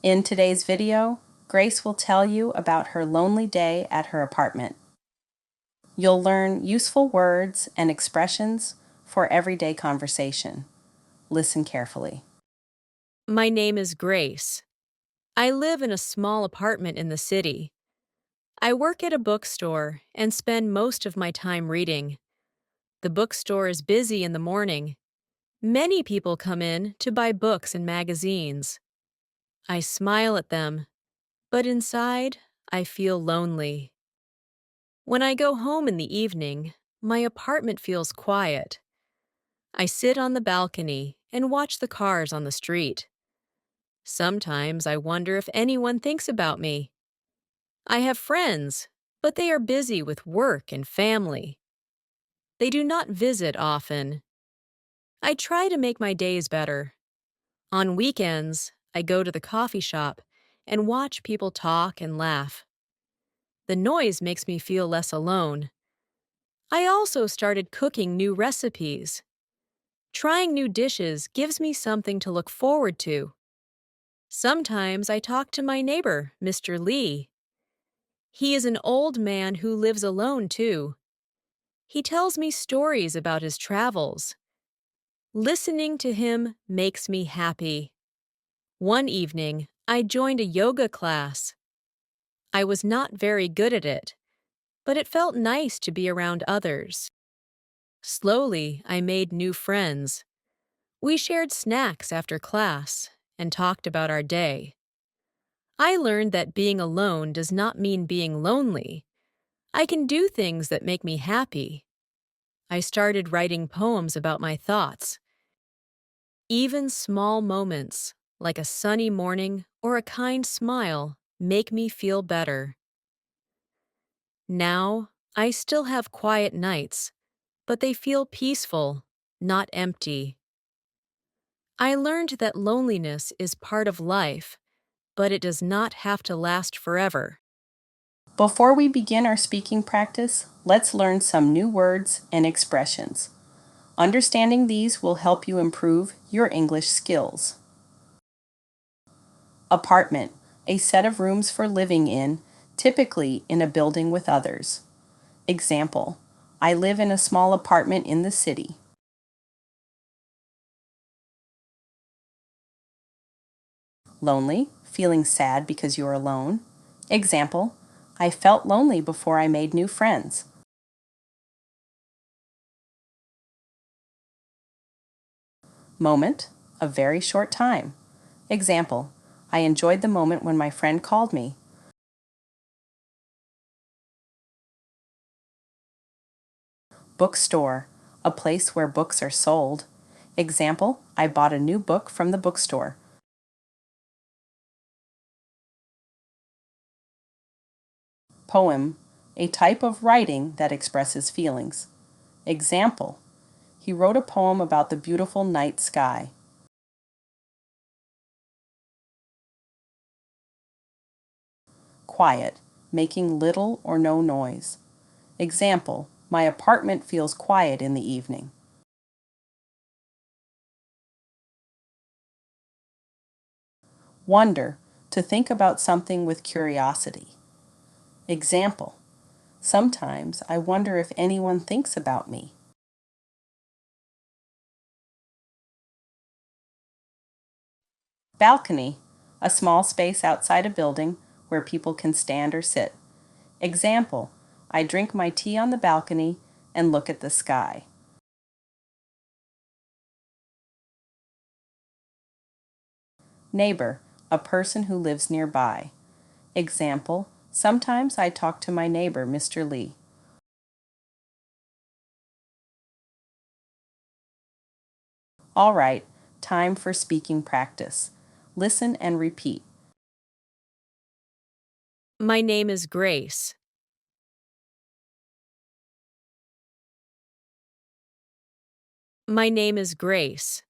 In today's video, Grace will tell you about her lonely day at her apartment. You'll learn useful words and expressions for everyday conversation. Listen carefully. My name is Grace. I live in a small apartment in the city. I work at a bookstore and spend most of my time reading. The bookstore is busy in the morning. Many people come in to buy books and magazines. I smile at them, but inside, I feel lonely. When I go home in the evening, my apartment feels quiet. I sit on the balcony and watch the cars on the street. Sometimes I wonder if anyone thinks about me. I have friends, but they are busy with work and family. They do not visit often. I try to make my days better. On weekends, I go to the coffee shop and watch people talk and laugh. The noise makes me feel less alone. I also started cooking new recipes. Trying new dishes gives me something to look forward to. Sometimes I talk to my neighbor, Mr. Lee. He is an old man who lives alone, too. He tells me stories about his travels. Listening to him makes me happy. One evening, I joined a yoga class. I was not very good at it, but it felt nice to be around others. Slowly, I made new friends. We shared snacks after class and talked about our day. I learned that being alone does not mean being lonely. I can do things that make me happy. I started writing poems about my thoughts. Even small moments, like a sunny morning or a kind smile, make me feel better. Now, I still have quiet nights, but they feel peaceful, not empty. I learned that loneliness is part of life, but it does not have to last forever. Before we begin our speaking practice, let's learn some new words and expressions. Understanding these will help you improve your English skills. Apartment, a set of rooms for living in, typically in a building with others. Example, I live in a small apartment in the city. Lonely, feeling sad because you're alone. Example, I felt lonely before I made new friends. Moment, a very short time. Example, I enjoyed the moment when my friend called me. Bookstore, a place where books are sold. Example, I bought a new book from the bookstore. Poem, a type of writing that expresses feelings. Example, he wrote a poem about the beautiful night sky. Quiet, making little or no noise. Example, my apartment feels quiet in the evening. Wonder, to think about something with curiosity. Example, sometimes I wonder if anyone thinks about me. Balcony, a small space outside a building where people can stand or sit. Example, I drink my tea on the balcony and look at the sky. Neighbor, a person who lives nearby. Example, sometimes I talk to my neighbor, Mr. Lee. All right, time for speaking practice. Listen and repeat. My name is Grace. My name is Grace.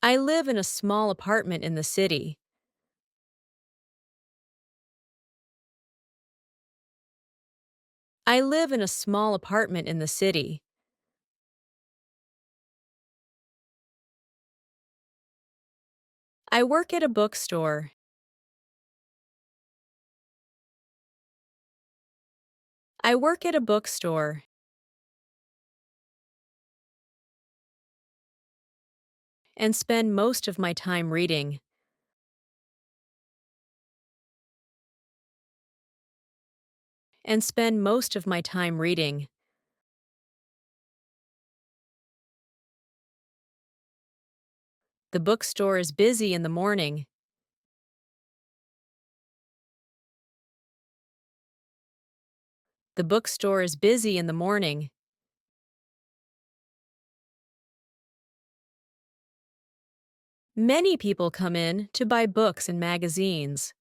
I live in a small apartment in the city. I live in a small apartment in the city. I work at a bookstore. I work at a bookstore and spend most of my time reading. And spend most of my time reading. The bookstore is busy in the morning. The bookstore is busy in the morning. Many people come in to buy books and magazines.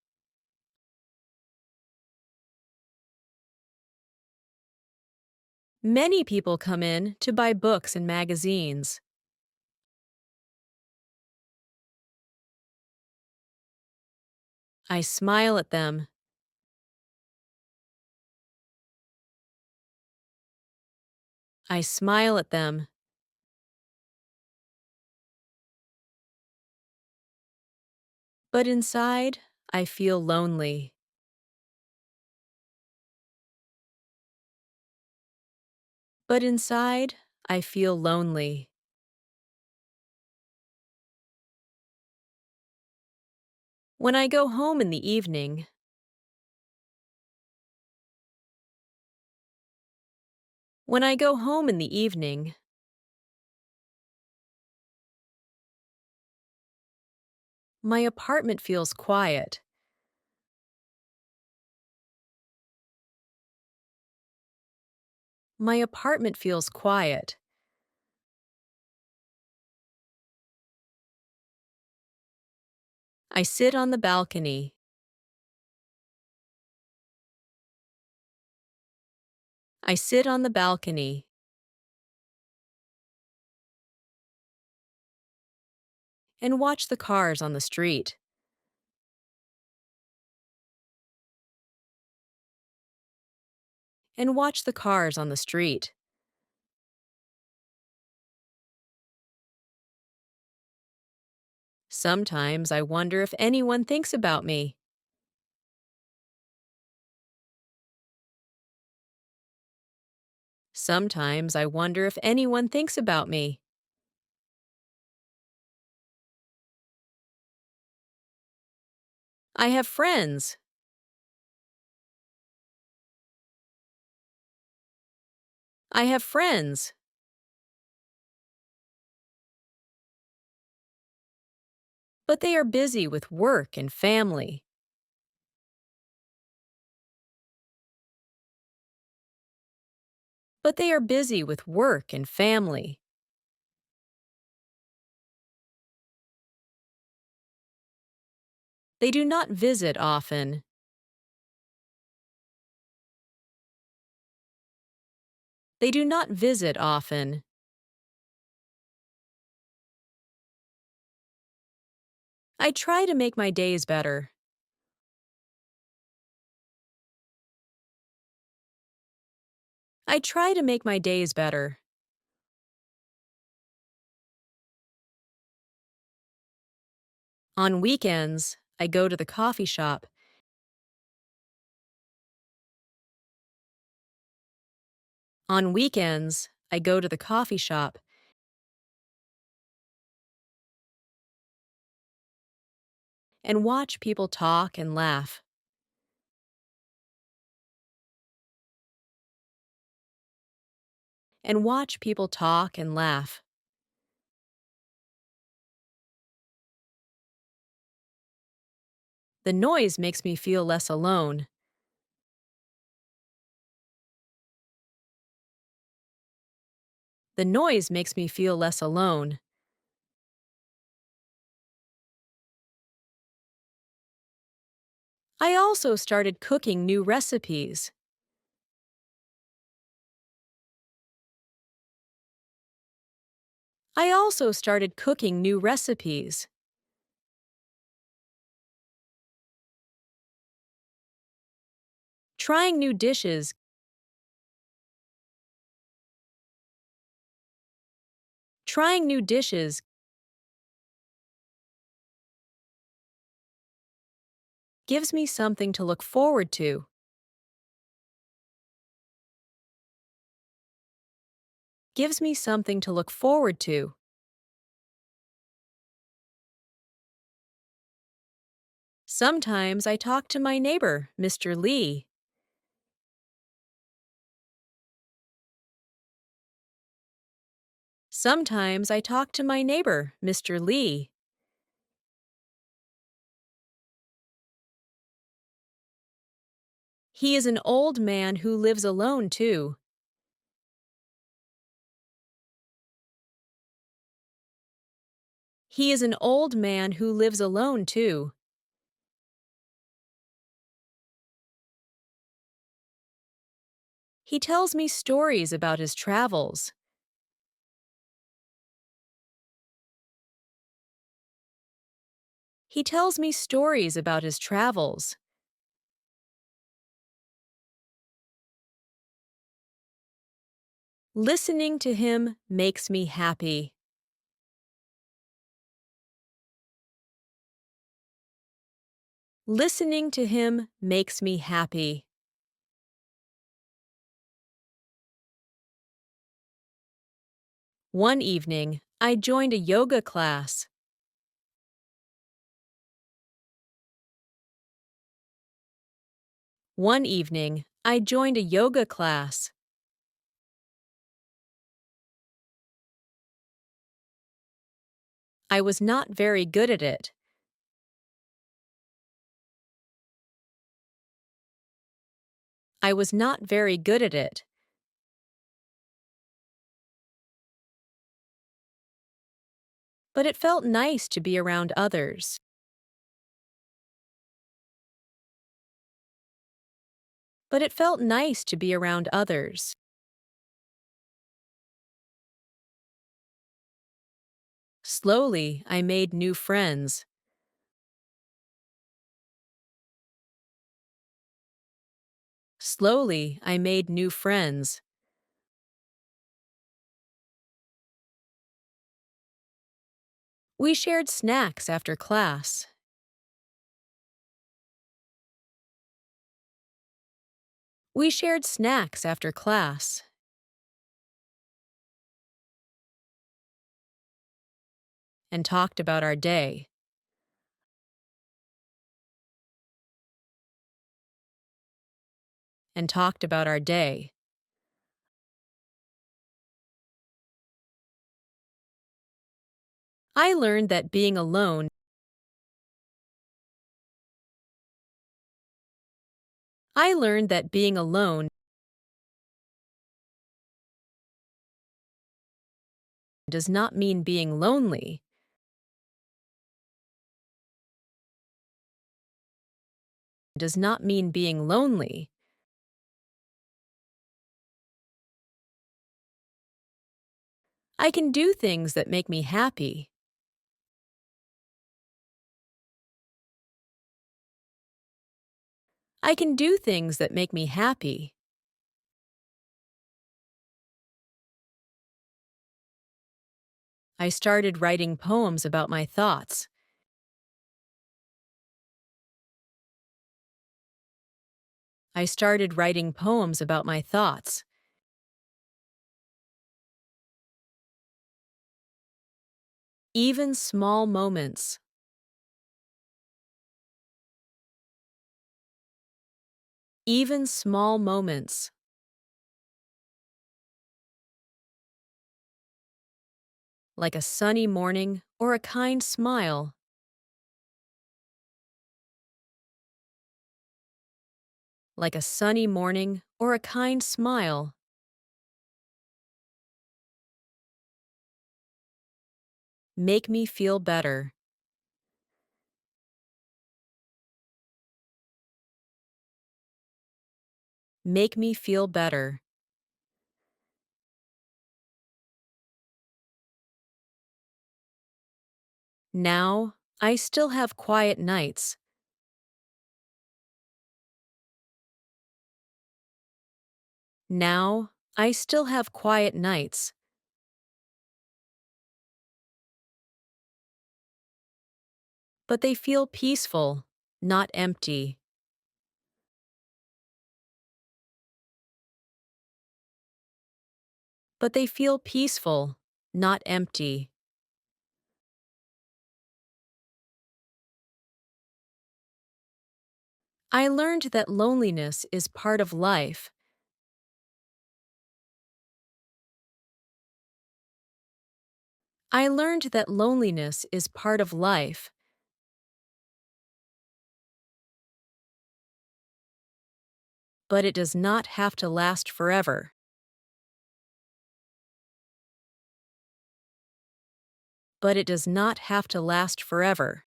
Many people come in to buy books and magazines. I smile at them. I smile at them. But inside, I feel lonely. But inside, I feel lonely. When I go home in the evening, when I go home in the evening, my apartment feels quiet. My apartment feels quiet. I sit on the balcony. I sit on the balcony and watch the cars on the street. And watch the cars on the street. Sometimes I wonder if anyone thinks about me. Sometimes I wonder if anyone thinks about me. I have friends. I have friends. But they are busy with work and family. But they are busy with work and family. They do not visit often. They do not visit often. I try to make my days better. I try to make my days better. On weekends, I go to the coffee shop. On weekends, I go to the coffee shop and watch people talk and laugh. And watch people talk and laugh. The noise makes me feel less alone. The noise makes me feel less alone. I also started cooking new recipes. I also started cooking new recipes. Trying new dishes. Trying new dishes gives me something to look forward to. Gives me something to look forward to. Sometimes I talk to my neighbor, Mr. Lee. Sometimes I talk to my neighbor, Mr. Lee. He is an old man who lives alone, too. He is an old man who lives alone, too. He tells me stories about his travels. He tells me stories about his travels. Listening to him makes me happy. Listening to him makes me happy. One evening, I joined a yoga class. One evening, I joined a yoga class. I was not very good at it. I was not very good at it. But it felt nice to be around others. But it felt nice to be around others. Slowly, I made new friends. Slowly, I made new friends. We shared snacks after class. We shared snacks after class. And talked about our day. And talked about our day. I learned that being alone I learned that being alone does not mean being lonely. Does not mean being lonely. I can do things that make me happy. I can do things that make me happy. I started writing poems about my thoughts. I started writing poems about my thoughts. Even small moments. Even small moments. Like a sunny morning or a kind smile. Like a sunny morning or a kind smile. Make me feel better. Make me feel better. Now, I still have quiet nights. Now, I still have quiet nights. But they feel peaceful. not empty. But they feel peaceful, not empty. I learned that loneliness is part of life. I learned that loneliness is part of life, but it does not have to last forever. But it does not have to last forever.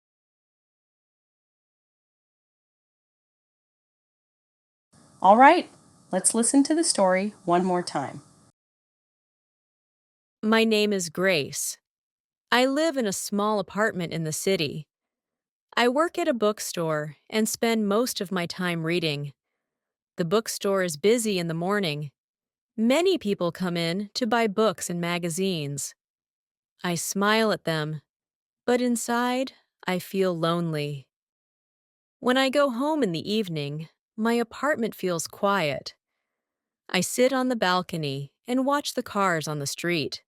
All right, let's listen to the story one more time. My name is Grace. I live in a small apartment in the city. I work at a bookstore and spend most of my time reading. The bookstore is busy in the morning. Many people come in to buy books and magazines. I smile at them, but inside, I feel lonely. When I go home in the evening, my apartment feels quiet. I sit on the balcony and watch the cars on the street.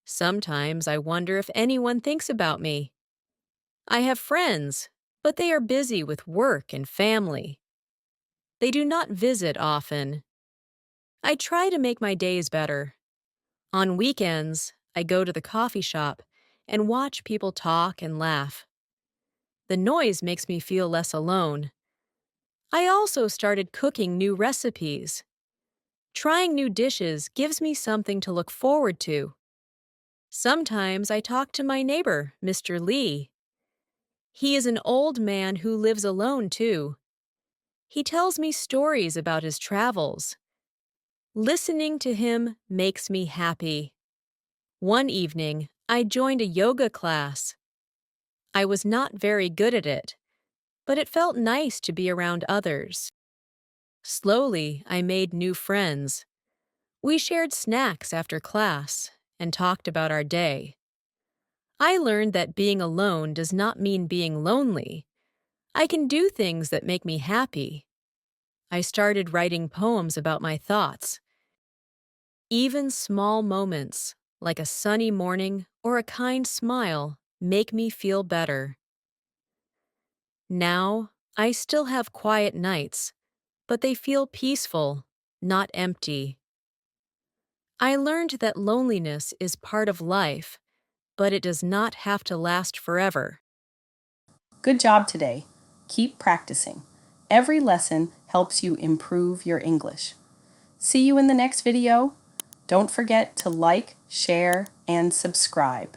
Sometimes I wonder if anyone thinks about me. I have friends, but they are busy with work and family. They do not visit often. I try to make my days better. On weekends, I go to the coffee shop and watch people talk and laugh. The noise makes me feel less alone. I also started cooking new recipes. Trying new dishes gives me something to look forward to. Sometimes I talk to my neighbor, Mr. Lee. He is an old man who lives alone, too. He tells me stories about his travels. Listening to him makes me happy. One evening, I joined a yoga class. I was not very good at it, but it felt nice to be around others. Slowly, I made new friends. We shared snacks after class and talked about our day. I learned that being alone does not mean being lonely. I can do things that make me happy. I started writing poems about my thoughts. Even small moments, like a sunny morning or a kind smile, make me feel better. Now, I still have quiet nights, but they feel peaceful, not empty. I learned that loneliness is part of life, but it does not have to last forever. Good job today. Keep practicing. Every lesson helps you improve your English. See you in the next video. Don't forget to like, share, and subscribe.